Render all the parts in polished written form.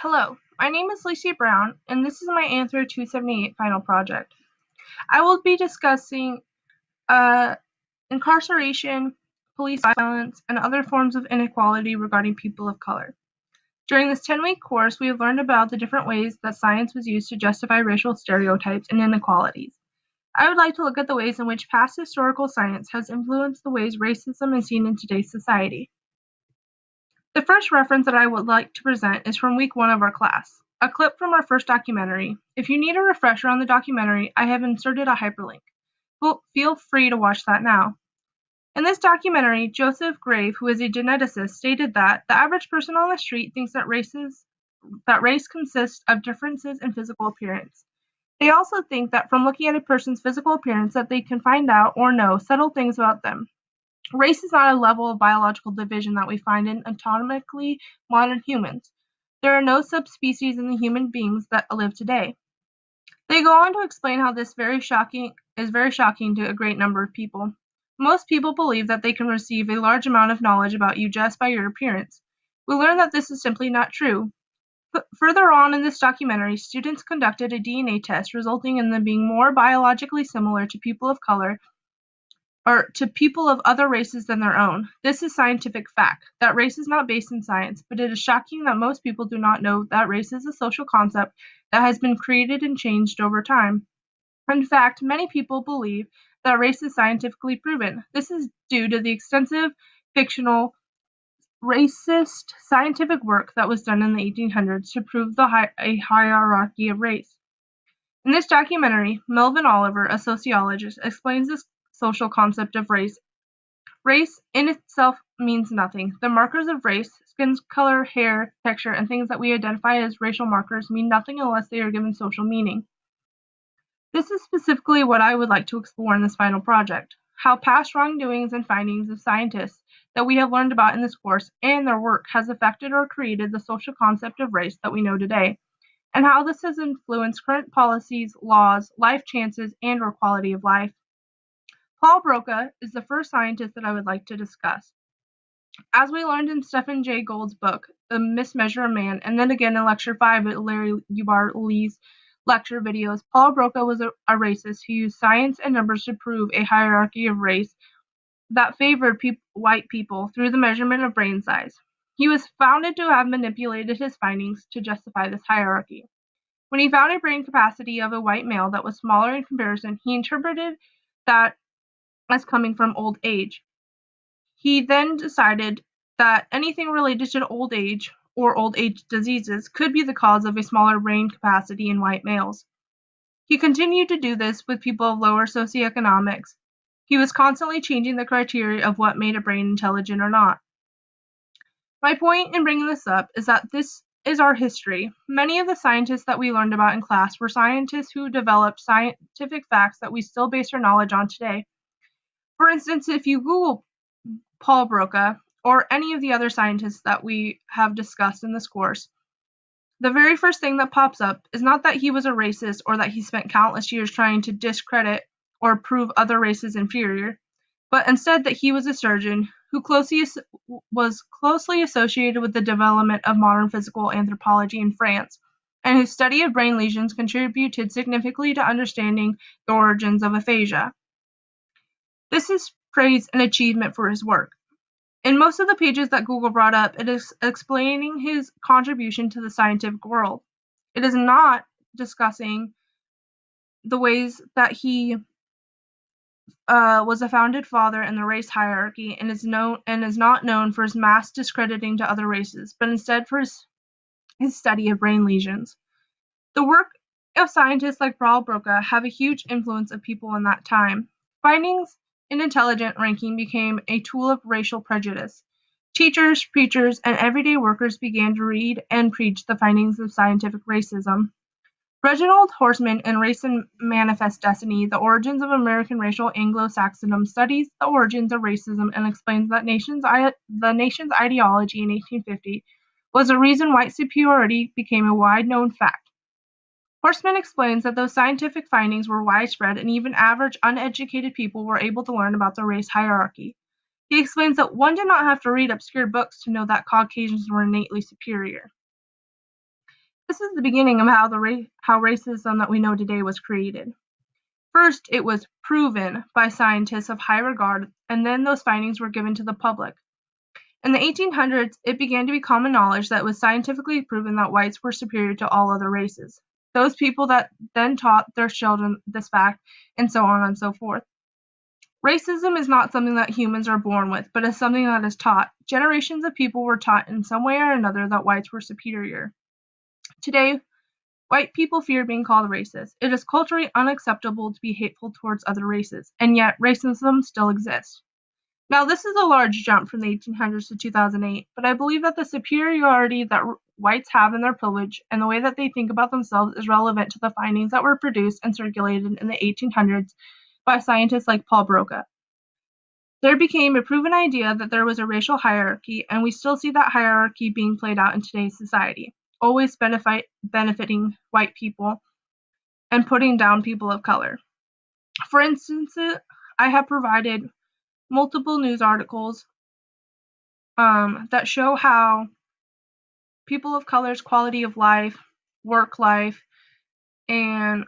Hello, my name is Lacey Brown, and this is my ANTH 278 final project. I will be discussing incarceration, police violence, and other forms of inequality regarding people of color. During this 10-week course, we have learned about the different ways that science was used to justify racial stereotypes and inequalities. I would like to look at the ways in which past historical science has influenced the ways racism is seen in today's society. The first reference that I would like to present is from week 1 of our class, a clip from our first documentary. If you need a refresher on the documentary, I have inserted a hyperlink. Feel free to watch that now. In this documentary, Joseph Grave, who is a geneticist, stated that the average person on the street thinks that race consists of differences in physical appearance. They also think that from looking at a person's physical appearance that they can find out or know subtle things about them. Race is not a level of biological division that we find in anatomically modern humans. There are no subspecies in the human beings that live today. They go on to explain how this is very shocking to a great number of people. Most people believe that they can receive a large amount of knowledge about you just by your appearance. We learn that this is simply not true. Further on in this documentary, students conducted a DNA test resulting in them being more biologically similar to people of color or to people of other races than their own. This is scientific fact, that race is not based in science, but it is shocking that most people do not know that race is a social concept that has been created and changed over time. In fact, many people believe that race is scientifically proven. This is due to the extensive, fictional, racist scientific work that was done in the 1800s to prove a hierarchy of race. In this documentary, Melvin Oliver, a sociologist, explains this social concept of race. Race in itself means nothing. The markers of race, skin color, hair, texture, and things that we identify as racial markers mean nothing unless they are given social meaning. This is specifically what I would like to explore in this final project, how past wrongdoings and findings of scientists that we have learned about in this course and their work has affected or created the social concept of race that we know today, and how this has influenced current policies, laws, life chances, and/or quality of life. Paul Broca is the first scientist that I would like to discuss. As we learned in Stephen Jay Gould's book, The Mismeasure of Man, and then again in Lecture 5 at Larry Lee's lecture videos, Paul Broca was a racist who used science and numbers to prove a hierarchy of race that favored white people through the measurement of brain size. He was found to have manipulated his findings to justify this hierarchy. When he found a brain capacity of a white male that was smaller in comparison, he interpreted that as coming from old age. He then decided that anything related to old age or old age diseases could be the cause of a smaller brain capacity in white males. He continued to do this with people of lower socioeconomics. He was constantly changing the criteria of what made a brain intelligent or not. My point in bringing this up is that this is our history. Many of the scientists that we learned about in class were scientists who developed scientific facts that we still base our knowledge on today. For instance, if you Google Paul Broca or any of the other scientists that we have discussed in this course, the very first thing that pops up is not that he was a racist or that he spent countless years trying to discredit or prove other races inferior, but instead that he was a surgeon who was closely associated with the development of modern physical anthropology in France, and whose study of brain lesions contributed significantly to understanding the origins of aphasia. This is praise and achievement for his work. In most of the pages that Google brought up, it is explaining his contribution to the scientific world. It is not discussing the ways that he was a founded father in the race hierarchy and is not known for his mass discrediting to other races, but instead for his study of brain lesions. The work of scientists like Paul Broca have a huge influence of people in that time. Findings in intelligence ranking became a tool of racial prejudice. Teachers, preachers, and everyday workers began to read and preach the findings of scientific racism. Reginald, Horsman, in Race and Manifest Destiny, The Origins of American Racial Anglo-Saxonism, studies the origins of racism and explains that the nation's ideology in 1850 was the reason white superiority became a wide-known fact. Horsman explains that those scientific findings were widespread and even average uneducated people were able to learn about the race hierarchy. He explains that one did not have to read obscure books to know that Caucasians were innately superior. This is the beginning of how racism that we know today was created. First, it was proven by scientists of high regard, and then those findings were given to the public. In the 1800s, it began to be common knowledge that it was scientifically proven that whites were superior to all other races. Those people that then taught their children this fact, and so on and so forth. Racism is not something that humans are born with, but is something that is taught. Generations of people were taught in some way or another that whites were superior. Today, white people fear being called racist. It is culturally unacceptable to be hateful towards other races, and yet racism still exists. Now, this is a large jump from the 1800s to 2008, but I believe that the superiority that whites have in their privilege and the way that they think about themselves is relevant to the findings that were produced and circulated in the 1800s by scientists like Paul Broca. There became a proven idea that there was a racial hierarchy, and we still see that hierarchy being played out in today's society, always benefiting white people and putting down people of color. For instance, I have provided multiple news articles that show how people of color's quality of life, work life, and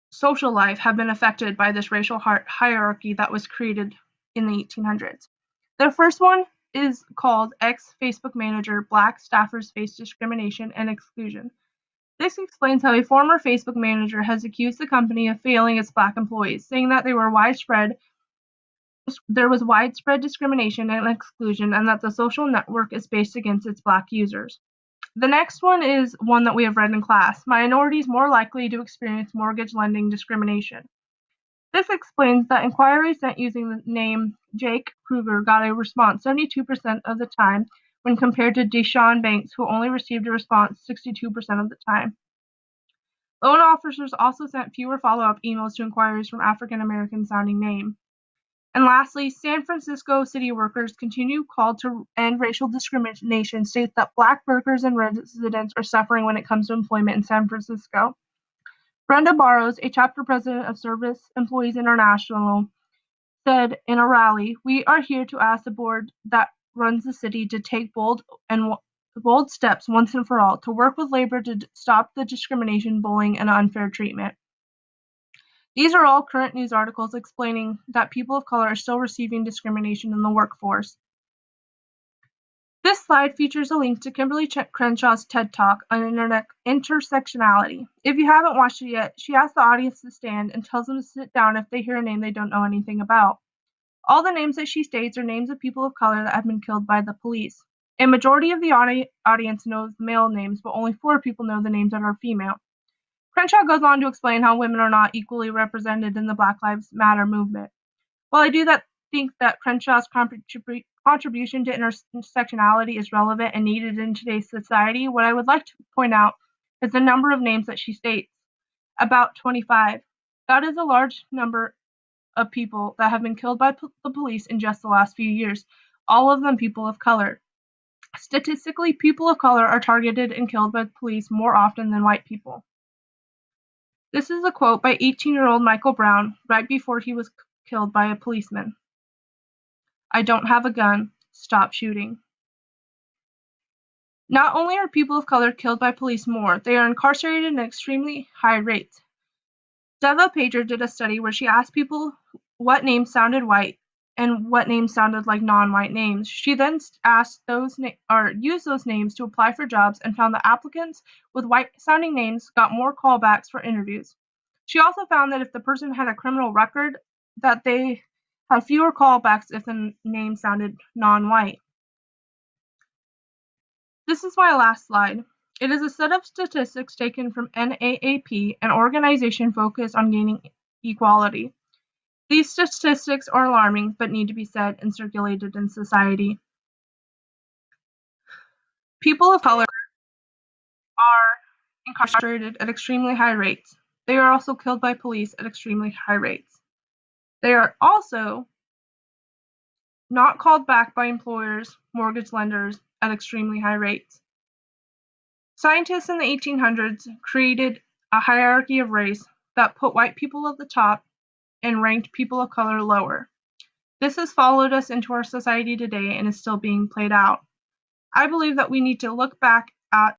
social life have been affected by this racial hierarchy that was created in the 1800s. The first one is called Ex-Facebook Manager, Black Staffers Face Discrimination and Exclusion. This explains how a former Facebook manager has accused the company of failing its black employees, saying that there was widespread discrimination and exclusion, and that the social network is based against its black users. The next one is one that we have read in class: minorities more likely to experience mortgage lending discrimination. This explains that inquiries sent using the name Jake Kruger got a response 72% of the time when compared to Deshaun Banks, who only received a response 62% of the time. Loan officers also sent fewer follow-up emails to inquiries from African American sounding names. And lastly, San Francisco city workers' continued call to end racial discrimination states that black workers and residents are suffering when it comes to employment in San Francisco. Brenda Barrows, a chapter president of Service Employees International, said in a rally, "We are here to ask the board that runs the city to take bold steps once and for all, to work with labor to stop the discrimination, bullying, and unfair treatment." These are all current news articles explaining that people of color are still receiving discrimination in the workforce. This slide features a link to Kimberly Crenshaw's TED Talk on intersectionality. If you haven't watched it yet, she asks the audience to stand and tells them to sit down if they hear a name they don't know anything about. All the names that she states are names of people of color that have been killed by the police. A majority of the audience knows the male names, but only 4 people know the names that are female. Crenshaw goes on to explain how women are not equally represented in the Black Lives Matter movement. While I do think that Crenshaw's contribution to intersectionality is relevant and needed in today's society, what I would like to point out is the number of names that she states, about 25. That is a large number of people that have been killed by the police in just the last few years, all of them people of color. Statistically, people of color are targeted and killed by the police more often than white people. This is a quote by 18-year-old Michael Brown right before he was killed by a policeman. "I don't have a gun. Stop shooting." Not only are people of color killed by police more, they are incarcerated at extremely high rates. Devah Pager did a study where she asked people what names sounded white and what names sounded like non-white names. She then asked used those names to apply for jobs and found that applicants with white-sounding names got more callbacks for interviews. She also found that if the person had a criminal record, that they had fewer callbacks if the name sounded non-white. This is my last slide. It is a set of statistics taken from NAAP, an organization focused on gaining equality. These statistics are alarming, but need to be said and circulated in society. People of color are incarcerated at extremely high rates. They are also killed by police at extremely high rates. They are also not called back by employers, mortgage lenders at extremely high rates. Scientists in the 1800s created a hierarchy of race that put white people at the top and ranked people of color lower. This has followed us into our society today and is still being played out. I believe that we need to look back at